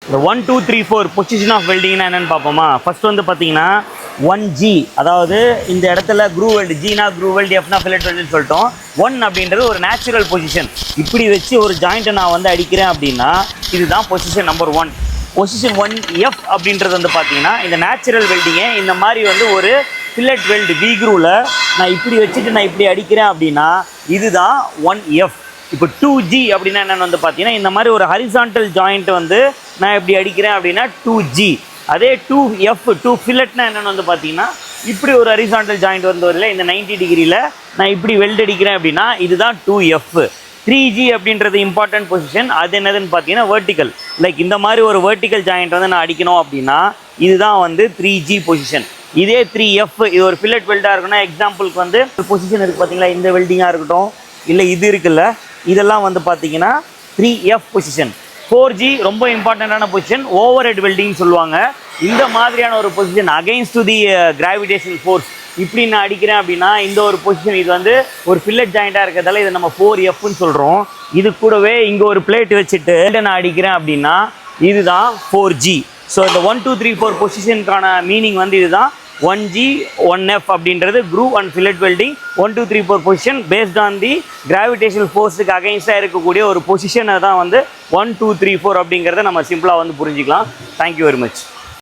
இந்த 1 2 3 4 position of வெல்டிங்னா என்னென்னு பார்ப்போமா. ஃபர்ஸ்ட் வந்து பார்த்தீங்கன்னா 1G, அதாவது இந்த இடத்துல க்ரூ வெல்டு, ஜீனா க்ரூ வெல்டு, எஃப்னா ஃபில்லட் வெல்டுன்னு சொல்லிட்டோம். 1 அப்படின்றது ஒரு நேச்சுரல் பொசிஷன். இப்படி வச்சு ஒரு ஜாயிண்ட்டை நான் வந்து அடிக்கிறேன் அப்படின்னா இதுதான் பொசிஷன் நம்பர் 1. பொசிஷன் 1F அப்படின்றது வந்து பார்த்தீங்கன்னா இந்த நேச்சுரல் வெல்டிங்கை இந்த மாதிரி வந்து ஒரு ஃபில்லட் வெல்டு வி க்ரூவில் நான் இப்படி வச்சுட்டு நான் இப்படி அடிக்கிறேன் அப்படின்னா இதுதான் 1F. இப்போ 2G அப்படின்னா என்னென்னு வந்து பார்த்தீங்கன்னா இந்த மாதிரி ஒரு ஹரிசான்டல் ஜாயிண்ட் வந்து நான் இப்படி அடிக்கிறேன் அப்படின்னா 2G. அதே 2F 2 ஃபில்லட்னா என்னென்னு வந்து பார்த்தீங்கன்னா இப்படி ஒரு ஹரிசான்டல் ஜாயிண்ட் வந்து வரல இந்த 90 டிகிரியில் நான் இப்படி வெல்ட் அடிக்கிறேன் அப்படின்னா இதுதான் 2F. 3G அப்படின்றது இம்பார்ட்டன்ட் பொசிஷன். அது என்னதுன்னு பார்த்தீங்கன்னா வெர்டிக்கல். லைக் இந்த மாதிரி ஒரு வெர்டிக்கல் ஜாயிண்ட் வந்து நான் அடிக்கணும் அப்படின்னா இதுதான் வந்து 3G பொசிஷன். இதே 3F இது ஒரு ஃபில்லட் வெல்டாக இருக்குன்னா எக்ஸாம்பிளுக்கு வந்து பொசிஷன் இருக்குது பார்த்தீங்களா, இந்த வெல்டிங்காக இருக்கட்டும் இல்லை இது இருக்குல்ல, இதெல்லாம் வந்து பார்த்தீங்கன்னா 3F பொசிஷன். 4G ரொம்ப இம்பார்ட்டண்ட்டான பொசிஷன், ஓவர் ஹெட் வெல்டிங் சொல்லுவாங்க. இந்த மாதிரியான ஒரு position against to the gravitational force இப்படி நான் அடிக்கிறேன் அப்படின்னா இந்த ஒரு பொசிஷன் இது வந்து ஒரு ஃபில்லட் ஜாயிண்ட்டாக இருக்கிறதால இதை நம்ம 4Fன்னு சொல்கிறோம். இது கூடவே இங்கே ஒரு பிளேட் வச்சுட்டு நான் அடிக்கிறேன் அப்படின்னா இதுதான் 4G. ஸோ இந்த 1 2 3 4 பொசிஷனுக்கான மீனிங் வந்து இதுதான். 1G 1F அப்படின்றது groove and fillet welding. 1 2 3 4 position based on the gravitational ஃபோர்ஸுக்கு அகைன்ஸ்டாக இருக்கக்கூடிய ஒரு பொசிஷனை தான் வந்து 1 2 3 4 அப்படிங்கிறத நம்ம சிம்பிளாக வந்து புரிஞ்சிக்கலாம். Thank you very much.